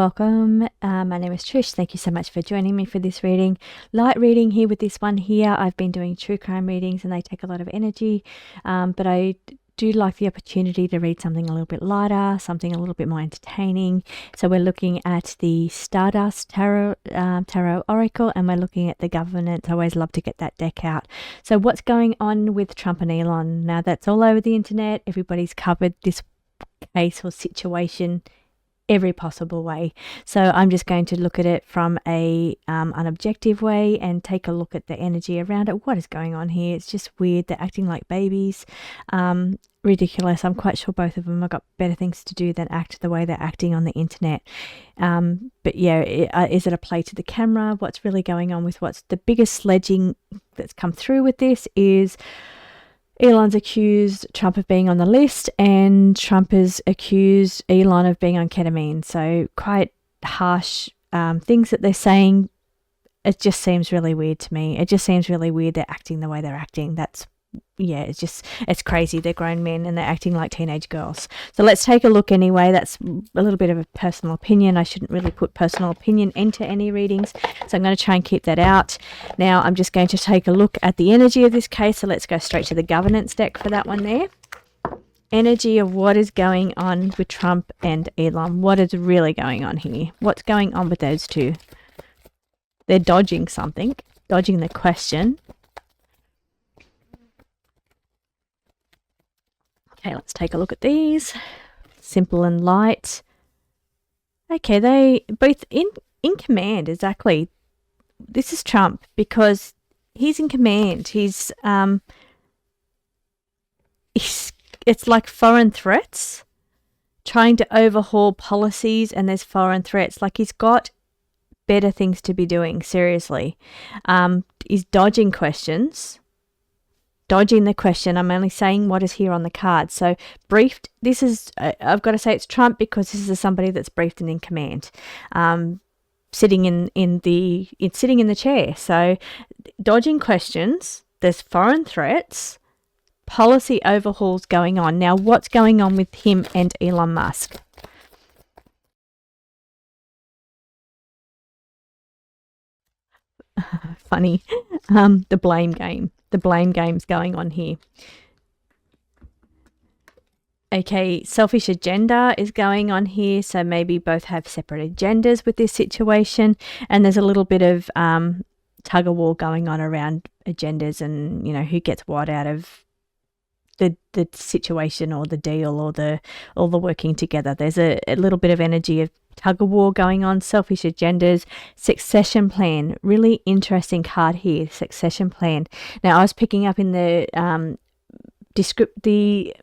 welcome. My name is Trish. Thank you so much for joining me for this reading. Light reading here with this one here. I've been doing true crime readings and they take a lot of energy, but I do like the opportunity to read something a little bit lighter, something a little bit more entertaining. So we're looking at the Stardust Tarot Oracle, and we're looking at the governance. I always love to get that deck out. So what's going on with Trump and Elon? Now that's all over the internet. Everybody's covered this case or situation every possible way. So I'm just going to look at it from an objective way and take a look at the energy around it. What is going on here? It's just weird. They're acting like babies. Ridiculous. I'm quite sure both of them have got better things to do than act the way they're acting on the internet. But yeah, is it a play to the camera? What's really going on with what's the biggest sledging that's come through with this is Elon's accused Trump of being on the list, and Trump has accused Elon of being on ketamine. So quite harsh things that they're saying. It just seems really weird to me. It just seems really weird they're acting the way they're acting. It's crazy. They're grown men and they're acting like teenage girls. So let's take a look anyway. That's a little bit of a personal opinion. I shouldn't really put personal opinion into any readings, so I'm going to try and keep that out. Now I'm just going to take a look at the energy of this case. So let's go straight to the governance deck for that one there. Energy of what is going on with Trump and Elon. What is really going on here? What's going on with those two? They're dodging something, dodging the question. Okay, let's take a look at these. Simple and light. Okay, they both in command, exactly. This is Trump because he's in command. He's it's like foreign threats, trying to overhaul policies, and there's foreign threats. Like he's got better things to be doing, seriously. He's dodging questions. Dodging the question. I'm only saying what is here on the card. So briefed, this is, I've got to say it's Trump because this is somebody that's briefed and in command, sitting in the chair. So dodging questions, there's foreign threats, policy overhauls going on. Now what's going on with him and Elon Musk? Funny. The blame game. The blame game's going on here. Okay, selfish agenda is going on here. So maybe both have separate agendas with this situation. And there's a little bit of tug of war going on around agendas and, you know, who gets what out of the situation or the deal or the working together. There's a little bit of energy of tug of war going on, selfish agendas, succession plan. Really interesting card here, succession plan. Now, I was picking up in the the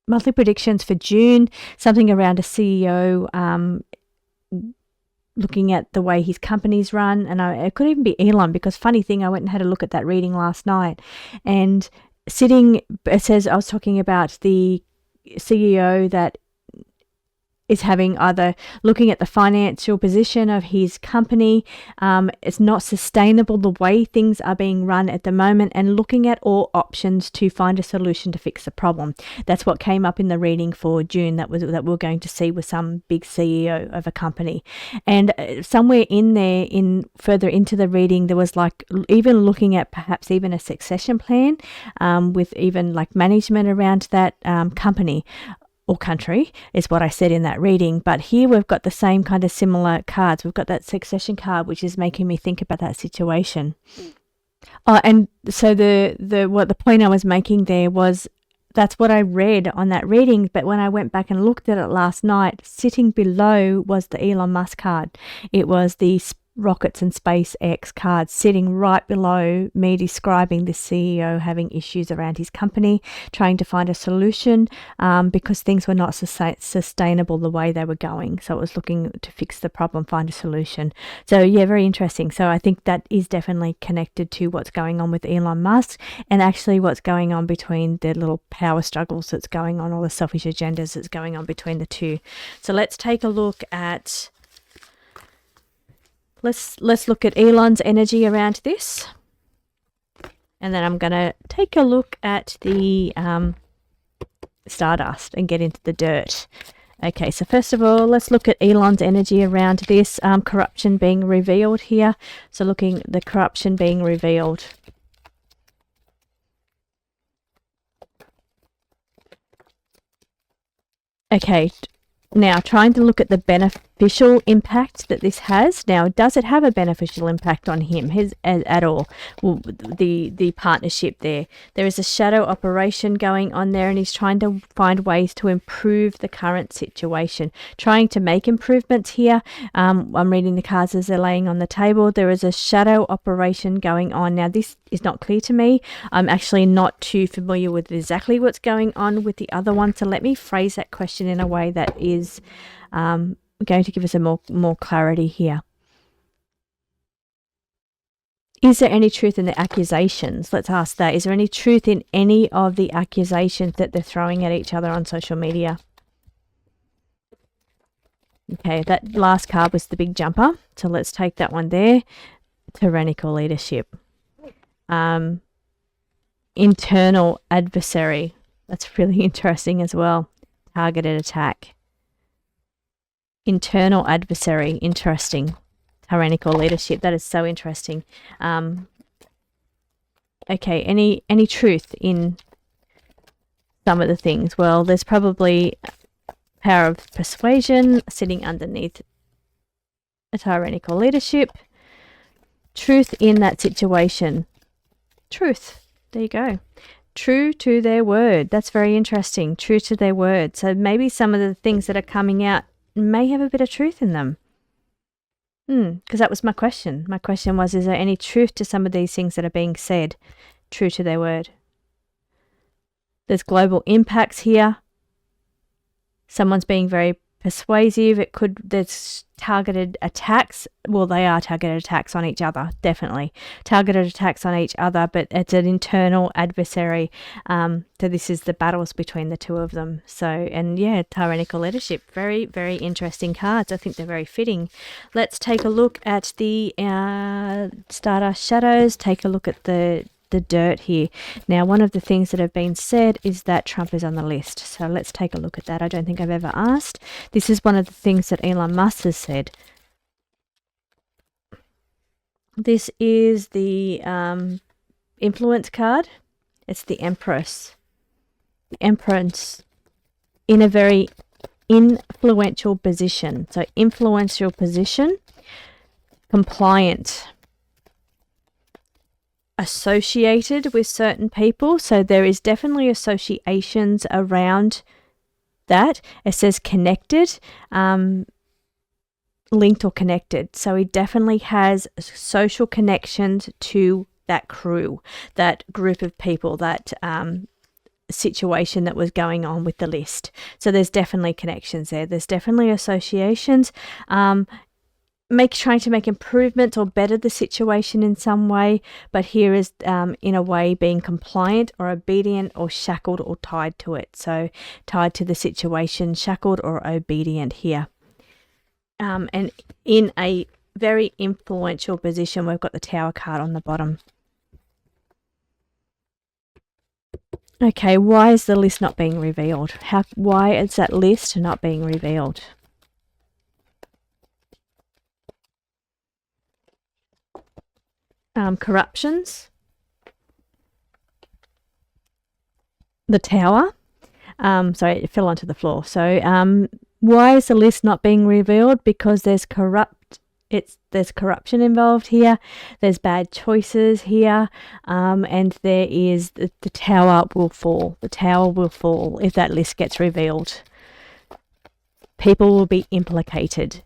monthly predictions for June, something around a CEO looking at the way his company's run, and it could even be Elon, because funny thing, I went and had a look at that reading last night, and it says, I was talking about the CEO that is having either looking at the financial position of his company, it's not sustainable the way things are being run at the moment, and looking at all options to find a solution to fix the problem. That's what came up in the reading for June that we're going to see with some big CEO of a company. And somewhere in there, further into the reading, there was like even looking at perhaps even a succession plan, with even like management around that company or country, is what I said in that reading. But here we've got the same kind of similar cards. We've got that succession card, which is making me think about that situation. And so the point I was making there was, that's what I read on that reading, but when I went back and looked at it last night, sitting below was the Elon Musk card. It was the rockets and SpaceX card sitting right below me, describing the CEO having issues around his company, trying to find a solution because things were not sustainable the way they were going. So it was looking to fix the problem, find a solution. So yeah, very interesting. So I think that is definitely connected to what's going on with Elon Musk, and actually what's going on between the little power struggles that's going on, all the selfish agendas that's going on between the two. So let's take a look at Let's look at Elon's energy around this, and then I'm going to take a look at the Stardust and get into the dirt Okay, so first of all, let's look at Elon's energy around this corruption being revealed here. So looking the corruption being revealed. Okay, now trying to look at the beneficial impact that this has. Now, does it have a beneficial impact on him at all? Well, the partnership there. There is a shadow operation going on there, and he's trying to find ways to improve the current situation, trying to make improvements here. I'm reading the cards as they're laying on the table. There is a shadow operation going on. Now, this is not clear to me. I'm actually not too familiar with exactly what's going on with the other one. So let me phrase that question in a way that is going to give us a more clarity here. Is there any truth in the accusations? Let's ask that. Is there any truth in any of the accusations that they're throwing at each other on social media? Okay, that last card was the big jumper. So let's take that one there. Tyrannical leadership. Internal adversary. That's really interesting as well. Targeted attack. Internal adversary. Interesting. Tyrannical leadership. That is so interesting. Okay, any truth in some of the things? Well, there's probably power of persuasion sitting underneath a tyrannical leadership. Truth in that situation. Truth. There you go. True to their word. That's very interesting. True to their word. So maybe some of the things that are coming out may have a bit of truth in them. Because that was my question. My question was, is there any truth to some of these things that are being said? True to their word. There's global impacts here. Someone's being very persuasive. There's targeted attacks. Well, they are targeted attacks on each other, definitely. Targeted attacks on each other, but it's an internal adversary. So this is the battles between the two of them. So, and yeah, tyrannical leadership. Very, very interesting cards. I think they're very fitting. Let's take a look at the Stardust Shadows. Take a look at the dirt here. Now, one of the things that have been said is that Trump is on the list. So let's take a look at that. I don't think I've ever asked. This is one of the things that Elon Musk has said. This is the influence card. It's the Empress. The Empress in a very influential position. So influential position, compliant, associated with certain people. So there is definitely associations around that. It says connected, linked or connected. So he definitely has social connections to that crew, that group of people, that situation that was going on with the list. So there's definitely connections there. There's definitely associations. Trying to make improvements or better the situation in some way, but here is in a way being compliant or obedient or shackled or tied to it. So tied to the situation, shackled or obedient here. And in a very influential position, we've got the Tower card on the bottom. Okay, why is the list not being revealed? Why is that list not being revealed? Corruptions, the Tower. Sorry, it fell onto the floor. So why is the list not being revealed? Because there's corruption involved here. There's bad choices here, and there is the Tower will fall. The Tower will fall if that list gets revealed. People will be implicated.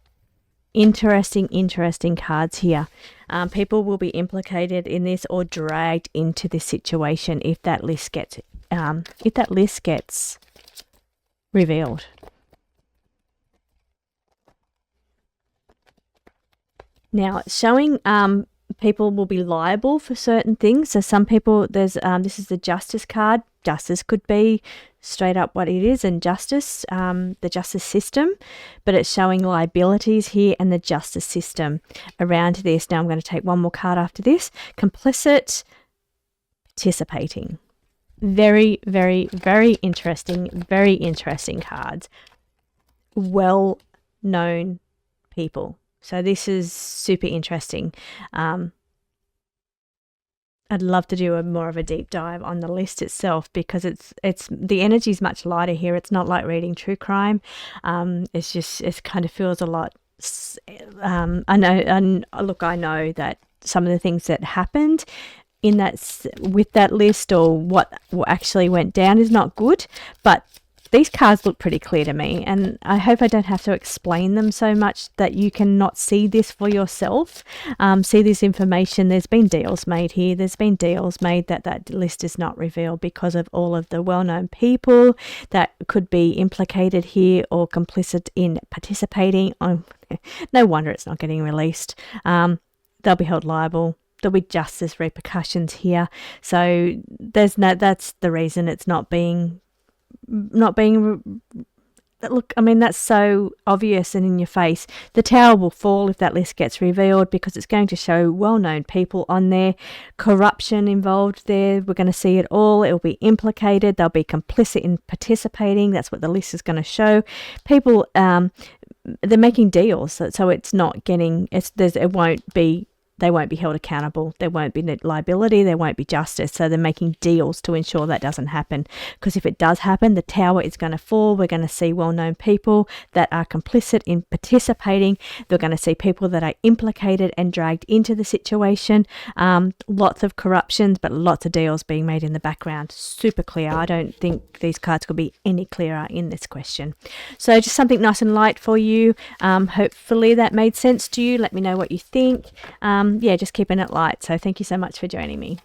Interesting cards here. People will be implicated in this or dragged into this situation if that list gets revealed. Now, it's showing people will be liable for certain things. So some people, there's this is the Justice card. Justice could be straight up what it is, and justice, the justice system, but it's showing liabilities here and the justice system around this. Now I'm going to take one more card after this. Complicit, participating. Very, very, very interesting cards. well-known people. So this is super interesting. I'd love to do more of a deep dive on the list itself, because it's the energy is much lighter here. It's not like reading true crime. It kind of feels a lot. I know that some of the things that happened in with that list, or what actually went down, is not good, but these cards look pretty clear to me, and I hope I don't have to explain them so much that you cannot see this for yourself. See this information. There's been deals made here. There's been deals made that list is not revealed because of all of the well-known people that could be implicated here or complicit in participating. No wonder it's not getting released. They'll be held liable. There'll be justice repercussions here. So that's the reason it's not being look, I mean, that's so obvious and in your face. The tower will fall if that list gets revealed, because it's going to show well-known people on there, corruption involved there. We're going to see it all. It'll be implicated. They'll be complicit in participating. That's what the list is going to show. People, they're making deals, so it's not getting. They won't be held accountable. There won't be liability. There won't be justice. So they're making deals to ensure that doesn't happen. Because if it does happen, the tower is going to fall. We're going to see well-known people that are complicit in participating. They're going to see people that are implicated and dragged into the situation. Lots of corruptions, but lots of deals being made in the background. Super clear. I don't think these cards could be any clearer in this question. So just something nice and light for you. Hopefully that made sense to you. Let me know what you think. Just keeping it light. So thank you so much for joining me.